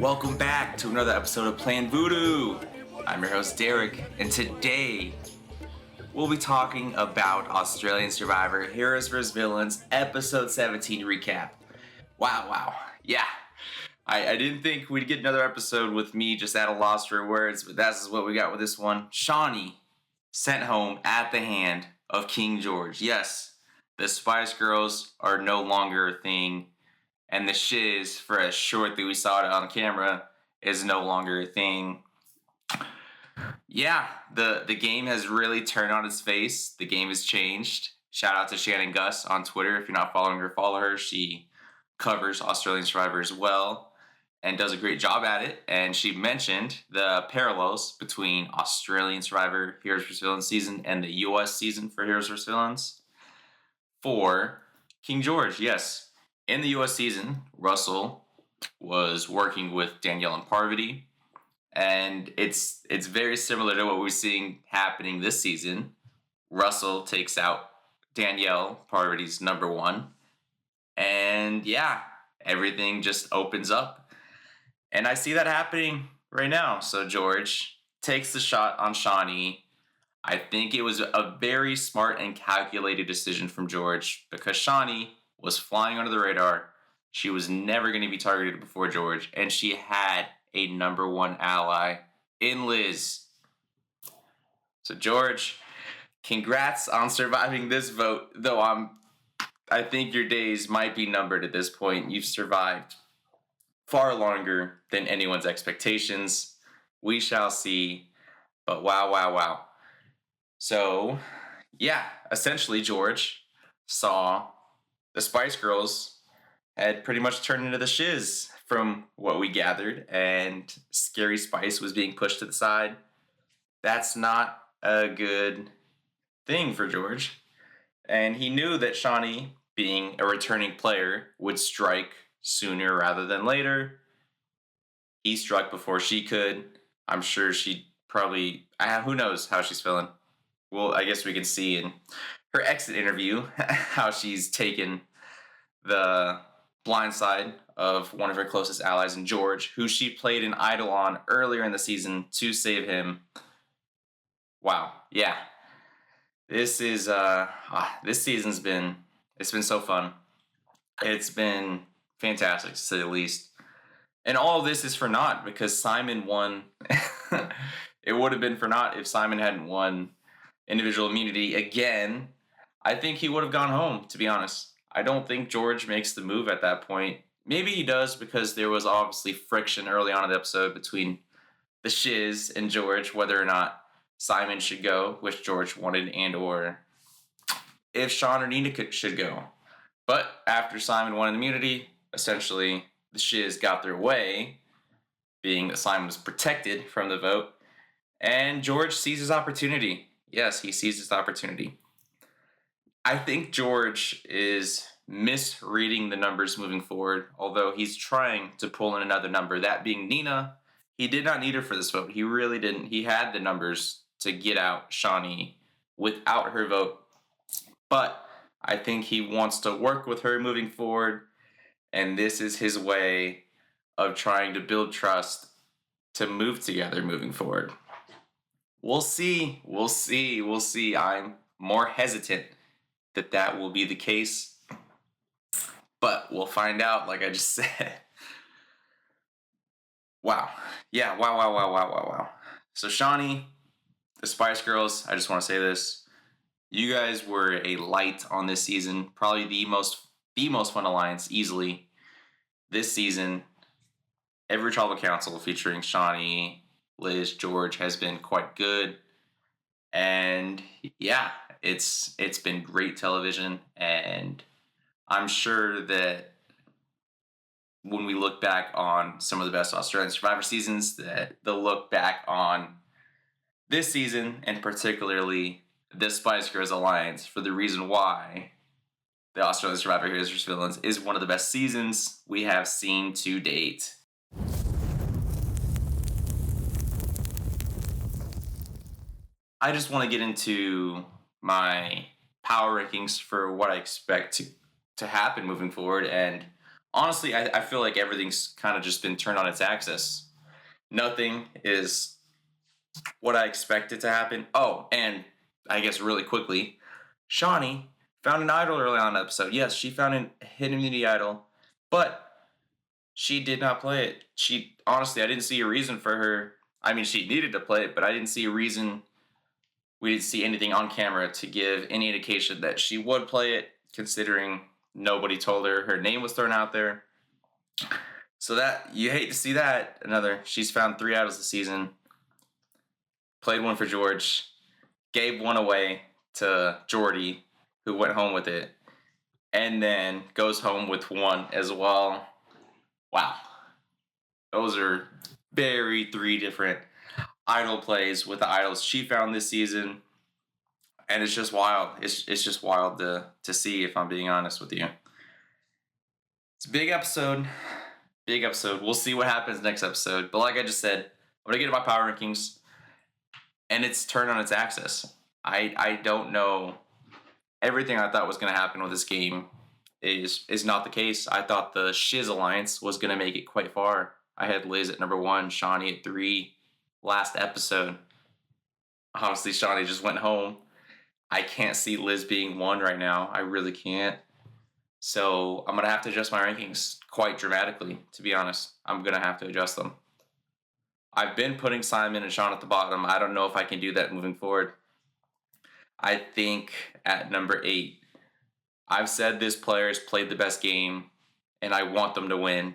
Welcome back to another episode of Playing Voodoo. I'm your host Derek, and today we'll be talking about Australian Survivor Heroes vs. Villains Episode 17 recap. Wow. Yeah. I didn't think we'd get another episode with me just at a loss for words, but that's what we got with this one. Shawnee sent home at the hand of King George. Yes, the Spice Girls are no longer a thing, and the Shiz, for as short that we saw it on camera, is no longer a thing. Yeah, the game has really turned on its face. The game has changed. Shout out to Shannon Gus on Twitter. If you're not following her, follow her. She covers Australian Survivor as well and does a great job at it. And she mentioned the parallels between Australian Survivor Heroes vs. Villains season and the US season for Heroes vs. Villains for King George. Yes, in the US season, Russell was working with Danielle and Parvati. And it's very similar to what we're seeing happening this season. Russell takes out Danielle, Parvati's number one. And yeah, everything just opens up. And I see that happening right now. So George takes the shot on Shawnee. I think it was a very smart and calculated decision from George because Shawnee was flying under the radar. She was never going to be targeted before George. And she had a number one ally in Liz. So George, congrats on surviving this vote, though I think your days might be numbered at this point. You've survived far longer than anyone's expectations. We shall see. But wow. So, yeah, essentially George saw the Spice Girls had pretty much turned into the Shiz from what we gathered, and Scary Spice was being pushed to the side. That's not a good thing for George. And he knew that Shawnee, being a returning player, would strike sooner rather than later. He struck before she could. I'm sure she probably, who knows how she's feeling. Well, I guess we can see in her exit interview how she's taken the blind side of one of her closest allies in George, who she played an idol on earlier in the season to save him. Wow. Yeah. This season's been so fun. It's been fantastic, to say the least. And all of this is for naught because Simon won. It would have been for naught if Simon hadn't won individual immunity again. I think he would have gone home, to be honest. I don't think George makes the move at that point. Maybe he does because there was obviously friction early on in the episode between the Shiz and George, whether or not Simon should go, which George wanted, and or if Sean or Nina should go. But after Simon won immunity, essentially the Shiz got their way, being that Simon was protected from the vote, and George sees his opportunity. Yes, he sees his opportunity. I think George is misreading the numbers moving forward, although he's trying to pull in another number, that being Nina. He did not need her for this vote. He really didn't. He had the numbers to get out Shawnee without her vote. But I think he wants to work with her moving forward, and this is his way of trying to build trust to move together moving forward. We'll see. I'm more hesitant that will be the case, but we'll find out, like I just said. Wow. Yeah, wow. So Shawnee, the Spice Girls, I just want to say this. You guys were a light on this season, probably the most fun alliance easily this season. Every Tribal Council featuring Shawnee, Liz, George has been quite good. And yeah, it's been great television, and I'm sure that when we look back on some of the best Australian Survivor seasons, that they'll look back on this season, and particularly the Spice Girls Alliance, for the reason why the Australian Survivor Heroes vs. Villains is one of the best seasons we have seen to date. I just want to get into my power rankings for what I expect to happen moving forward, and Honestly, I feel like everything's kind of just been turned on its axis. Nothing is what I expected to happen. Oh, and I guess really quickly, Shawnee found an idol early on in the episode. Yes, she found a hidden immunity idol, but she did not play it. She honestly, I didn't see a reason for her. I mean, she needed to play it, but I didn't see a reason. We didn't see anything on camera to give any indication that she would play it, considering nobody told her her name was thrown out there. So that you hate to see that. Another, she's found 3 idols this season. Played one for George, gave one away to Jordy, who went home with it, and then goes home with one as well. Wow. Those are very three different idol plays with the idols she found this season. And it's just wild. It's just wild to see, if I'm being honest with you. It's a big episode. Big episode. We'll see what happens next episode. But like I just said, I'm gonna get to my power rankings. And it's turned on its axis. I don't know. Everything I thought was gonna happen with this game is not the case. I thought the Shiz alliance was gonna make it quite far. I had Liz at number 1, Shawnee at 3 last episode. Honestly, Shawnee just went home. I can't see Liz being 1 right now. I really can't. So I'm going to have to adjust my rankings quite dramatically, to be honest. I'm going to have to adjust them. I've been putting Simon and Sean at the bottom. I don't know if I can do that moving forward. I think at number 8, I've said this player's played the best game, and I want them to win.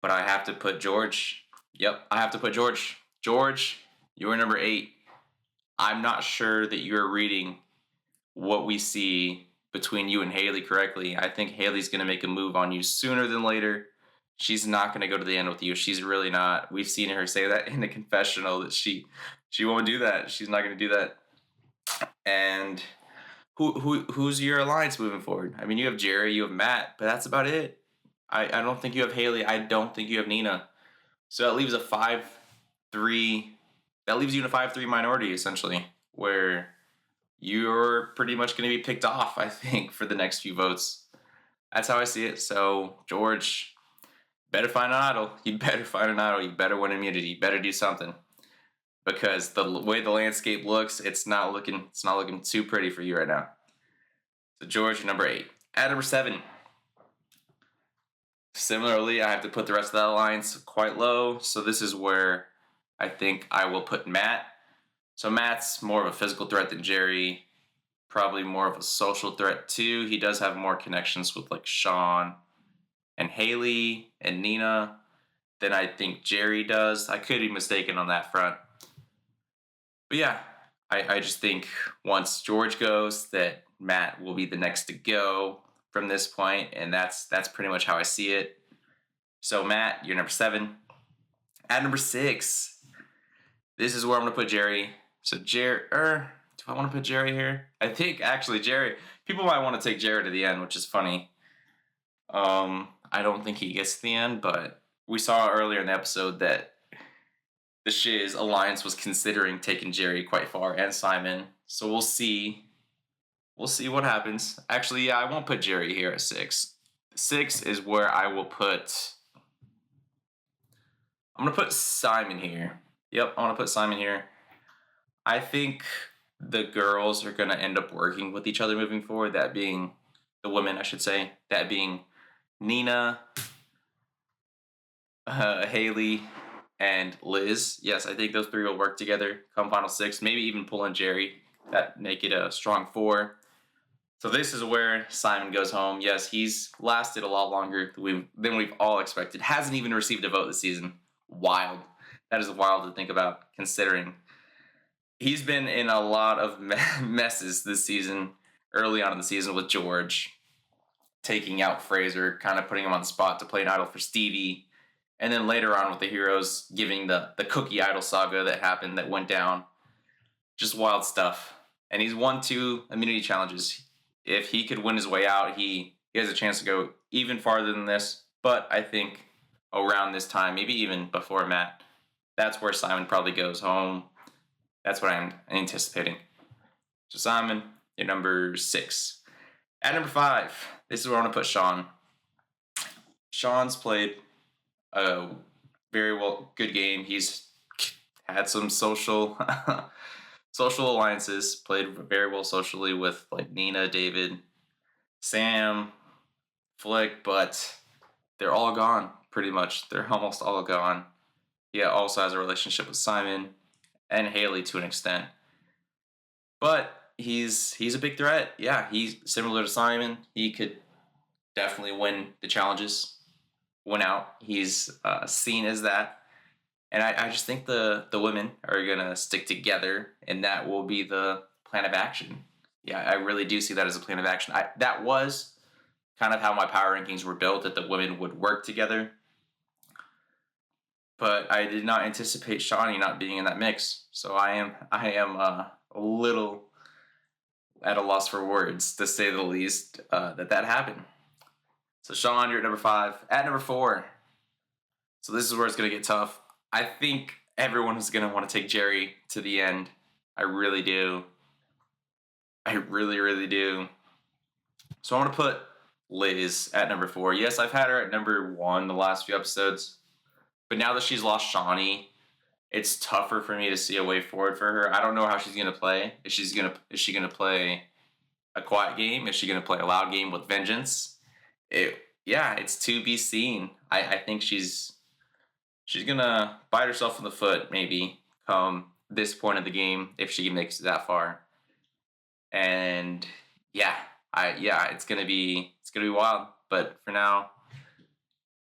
But I have to put George. Yep, I have to put George. George, you're number 8. I'm not sure that you're reading what we see between you and Haley correctly. I think Haley's going to make a move on you sooner than later. She's not going to go to the end with you. She's really not. We've seen her say that in the confessional that she won't do that. She's not going to do that. And who's your alliance moving forward? I mean, you have Jerry, you have Matt, but that's about it. I don't think you have Haley. I don't think you have Nina. So that leaves a 5-3. That leaves you in a 5-3 minority, essentially, where you're pretty much going to be picked off, I think, for the next few votes. That's how I see it. So, George, better find an idol. You better find an idol. You better win immunity. You better do something. Because the way the landscape looks, it's not looking too pretty for you right now. So, George, you're number 8. At number 7, similarly, I have to put the rest of that alliance quite low. So this is where I think I will put Matt. So Matt's more of a physical threat than Jerry. Probably more of a social threat too. He does have more connections with like Sean and Haley and Nina than I think Jerry does. I could be mistaken on that front. But yeah, I just think once George goes that Matt will be the next to go from this point, and that's pretty much how I see it. So Matt, you're number 7. At number 6, this is where I'm gonna put Jerry. So Jerry, do I want to put Jerry here? I think actually Jerry. People might want to take Jerry to the end, which is funny. I don't think he gets to the end, but we saw earlier in the episode that the Shiz alliance was considering taking Jerry quite far, and Simon. So we'll see. We'll see what happens. Actually, yeah, I won't put Jerry here at 6. 6 is where I will put. I'm gonna put Simon here. Yep, I want to put Simon here. I think the girls are gonna end up working with each other moving forward. That being the women, I should say. That being Nina, Haley, and Liz. Yes, I think those 3 will work together come Final 6. Maybe even pull in Jerry. That make it a strong 4. So this is where Simon goes home. Yes, he's lasted a lot longer than we've all expected. Hasn't even received a vote this season. Wild. That is wild to think about, considering he's been in a lot of messes this season, early on in the season with George, taking out Fraser, kind of putting him on the spot to play an idol for Stevie, and then later on with the heroes giving the cookie idol saga that happened, that went down. Just wild stuff. And he's won 2 immunity challenges. If he could win his way out, he has a chance to go even farther than this. But I think around this time, maybe even before Matt, that's where Simon probably goes home. That's what I'm anticipating. So Simon, you're number 6. At number 5, this is where I want to put Sean. Sean's played a very good game. He's had some social social alliances, played very well socially with like Nina, David, Sam, Flick, but they're all gone pretty much. They're almost all gone. He also has a relationship with Simon and Haley to an extent. But he's a big threat. Yeah, he's similar to Simon. He could definitely win the challenges, win out. He's seen as that. And I just think the women are going to stick together, and that will be the plan of action. Yeah, I really do see that as a plan of action. That was kind of how my power rankings were built, that the women would work together. But I did not anticipate Shawnee not being in that mix. So I am a little at a loss for words, to say the least, that happened. So Sean, you're at number 5. At number 4. So this is where it's going to get tough. I think everyone is going to want to take Jerry to the end. I really do. I really, really do. So I'm going to put Liz at number 4. Yes, I've had her at number 1 the last few episodes. But now that she's lost Shawnee, it's tougher for me to see a way forward for her. I don't know how she's going to play. Is she going to play a quiet game? Is she going to play a loud game with vengeance? It's to be seen. I think she's going to bite herself in the foot maybe come this point of the game if she makes it that far. And it's going to be wild, but for now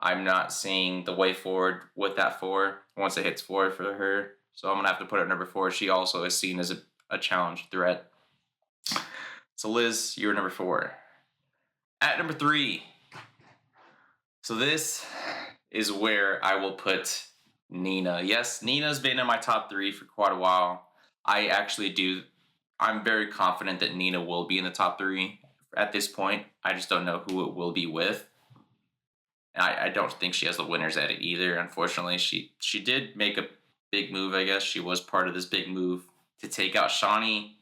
I'm not seeing the way forward with that 4 once it hits 4 for her. So I'm going to have to put her at number 4. She also is seen as a challenge threat. So Liz, you're number 4. At number 3. So this is where I will put Nina. Yes, Nina's been in my top 3 for quite a while. I'm very confident that Nina will be in the top 3 at this point. I just don't know who it will be with. I don't think she has the winners at it either. Unfortunately, she did make a big move, I guess. She was part of this big move to take out Shawnee.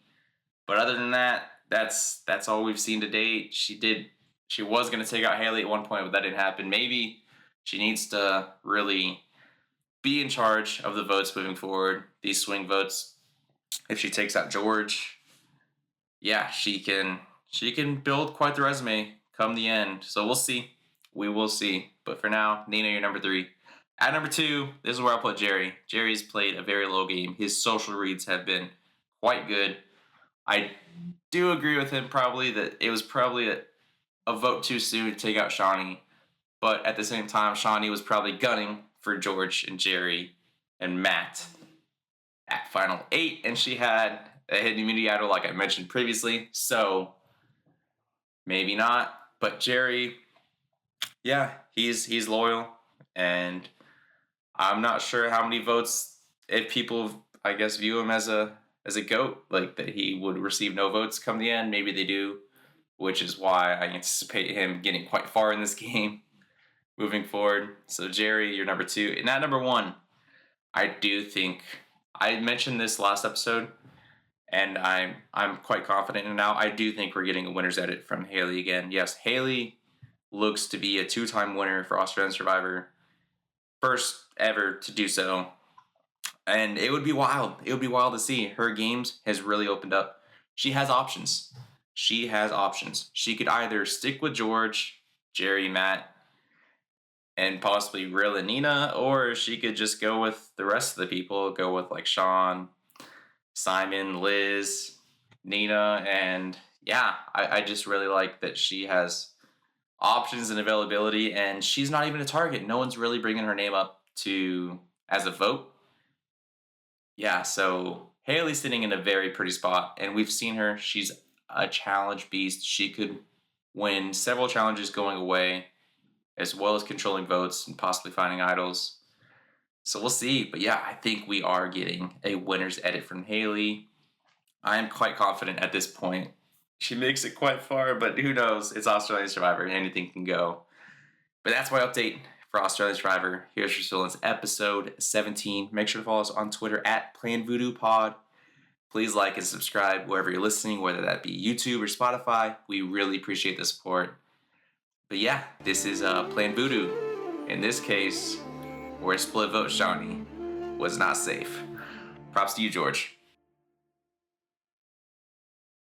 But other than that, that's all we've seen to date. She was going to take out Haley at one point, but that didn't happen. Maybe she needs to really be in charge of the votes moving forward, these swing votes. If she takes out George, she can build quite the resume come the end. So we'll see. We will see. But for now, Nina, you're number 3. At number 2, this is where I'll put Jerry. Jerry's played a very low game. His social reads have been quite good. I do agree with him probably that it was probably a vote too soon to take out Shawnee. But at the same time, Shawnee was probably gunning for George and Jerry and Matt at Final 8. And she had a hidden immunity idol like I mentioned previously. So maybe not. But Jerry, he's loyal, and I'm not sure how many votes, if people I guess view him as a GOAT, like that he would receive no votes come the end. Maybe they do, which is why I anticipate him getting quite far in this game moving forward. So Jerry, you're number 2. And at number 1, I do think I mentioned this last episode, and I'm quite confident in now. I do think we're getting a winner's edit from Haley again. Yes, Haley looks to be a 2-time winner for Australian Survivor. First ever to do so. And it would be wild. It would be wild to see. Her games has really opened up. She has options. She could either stick with George, Jerry, Matt, and possibly Rill and Nina, or she could just go with the rest of the people. Go with like Sean, Simon, Liz, Nina, and I just really like that she has options and availability, and she's not even a target. No one's really bringing her name up as a vote. So Haley's sitting in a very pretty spot, and we've seen her. She's a challenge beast. She could win several challenges going away, as well as controlling votes and possibly finding idols. So we'll see. But I think we are getting a winner's edit from Haley. I am quite confident at this point. She makes it quite far, but who knows? It's Australian Survivor. Anything can go. But that's my update for Australian Survivor. Here's your Villains episode 17. Make sure to follow us on Twitter at PlanVoodooPod. Please like and subscribe wherever you're listening, whether that be YouTube or Spotify. We really appreciate the support. But yeah, this is Playing Voodoo. In this case, where split vote Shawnee was not safe. Props to you, George.